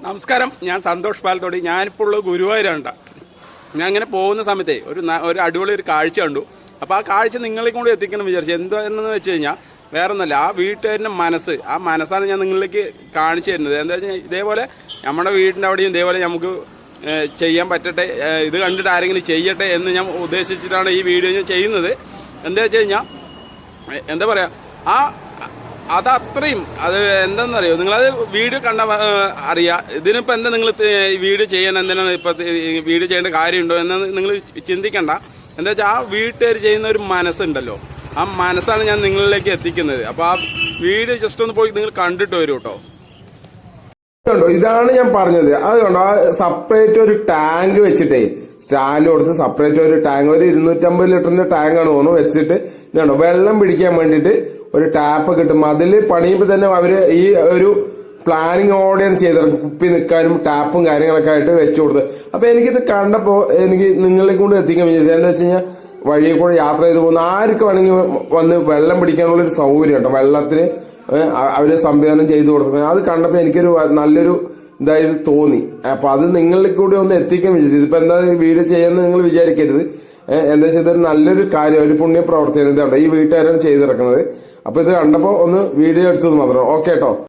നമസ്കാരം, ഞാൻ സന്തോഷ് പാലത്തോടി. ഞാനിപ്പോൾ ഉള്ളത് ഗുരുവായൂരാണ്. ഞാൻ അങ്ങനെ പോകുന്ന സമയത്തെ ഒരു അടിപൊളി ഒരു കാഴ്ച കണ്ടു. അപ്പോൾ ആ കാഴ്ച നിങ്ങളെ കൂടെ എത്തിക്കണം വിചാരിച്ചു. എന്താണെന്ന് വെച്ച് കഴിഞ്ഞാൽ വേറെ ഒന്നല്ല, ആ വീട്ടുകാരുടെ ആ മനസ്സാണ് ഞാൻ നിങ്ങളിലേക്ക് കാണിച്ചു തരുന്നത്. എന്താ വെച്ചാൽ ഇതേപോലെ നമ്മുടെ വീടിൻ്റെ അവിടെയും ഇതേപോലെ നമുക്ക് ചെയ്യാൻ പറ്റട്ടെ, ഇത് കണ്ടിട്ട് ആരെങ്കിലും ചെയ്യട്ടെ എന്ന് ഞാൻ ഉദ്ദേശിച്ചിട്ടാണ് ഈ വീഡിയോ ഞാൻ ചെയ്യുന്നത്. എന്താ വെച്ച് കഴിഞ്ഞാൽ എന്താ പറയുക, അതത്രയും അത് എന്താണെന്നറിയോ, നിങ്ങളത് വീഡിയോ കണ്ട അറിയാം. ഇതിനിപ്പോൾ എന്താ നിങ്ങൾ വീഡിയോ ചെയ്യാൻ എന്തിനാണ് ഇപ്പം വീഡിയോ ചെയ്യേണ്ട കാര്യമുണ്ടോ എന്ന് നിങ്ങൾ ചിന്തിക്കണ്ട. എന്താ വെച്ചാൽ ആ വീട്ടുകാർ ചെയ്യുന്ന ഒരു മനസ്സുണ്ടല്ലോ, ആ മനസ്സാണ് ഞാൻ നിങ്ങളിലേക്ക് എത്തിക്കുന്നത്. അപ്പോൾ ആ വീഡിയോ ജസ്റ്റ് ഒന്ന് പോയി നിങ്ങൾ കണ്ടിട്ട് വരൂ കേട്ടോ. ഇതാണ് ഞാൻ പറഞ്ഞത്. അത് കണ്ടോ, ആ സെപ്പറേറ്റ് ഒരു ടാങ്ക് വെച്ചിട്ടേ സ്റ്റാൻഡ് കൊടുത്ത് സെപ്പറേറ്റ് ഒരു ടാങ്ക്, ഒരു 250 ലിറ്ററിന്റെ ടാങ്കാണ് തോന്നുന്നു വെച്ചിട്ട്, ഇതുണ്ടോ വെള്ളം പിടിക്കാൻ വേണ്ടിയിട്ട് ഒരു ടാപ്പ് കിട്ടും. അതിൽ പണിയുമ്പോൾ തന്നെ അവര് ഈ ഒരു പ്ലാനിങ്ങോടെയാണ് ചെയ്തത്, കുപ്പി നിൽക്കാനും ടാപ്പും കാര്യങ്ങളൊക്കെ ആയിട്ട് വെച്ചു കൊടുത്തത്. അപ്പൊ എനിക്കിത് കണ്ടപ്പോ എനിക്ക് നിങ്ങളിലേക്ക് കൊണ്ട് എത്തിക്കാൻ വിചാരിച്ചത് എന്താ വെച്ച് കഴിഞ്ഞാൽ, വഴിയിൽ കൂടെ യാത്ര ചെയ്ത് പോകുന്ന ആർക്ക് വേണമെങ്കിൽ വന്ന് വെള്ളം പിടിക്കാനുള്ളൊരു സൗകര്യം ഉണ്ടോ, വെള്ളത്തിന് അവര് സംവിധാനം ചെയ്തു കൊടുക്കുന്നത്. അത് കണ്ടപ്പോ എനിക്കൊരു നല്ലൊരു ഇതായിട്ട് തോന്നി. അപ്പൊ അത് നിങ്ങളിലേക്ക് കൂടി ഒന്ന് എത്തിക്കാൻ വിചാരിച്ചു. ഇതിപ്പോ എന്താ വീഡിയോ ചെയ്യാന്ന് നിങ്ങൾ വിചാരിക്കരുത്. എന്താ വെച്ചാൽ ഇതൊരു നല്ലൊരു കാര്യം, ഒരു പുണ്യ പ്രവർത്തിയാണ്. ഇതുണ്ട് ഈ വീട്ടുകാരാണ് ചെയ്തിറക്കുന്നത്. അപ്പൊ ഇത് കണ്ടപ്പോ ഒന്ന് വീഡിയോ എടുത്തത് മാത്രം. ഓക്കെ കേട്ടോ.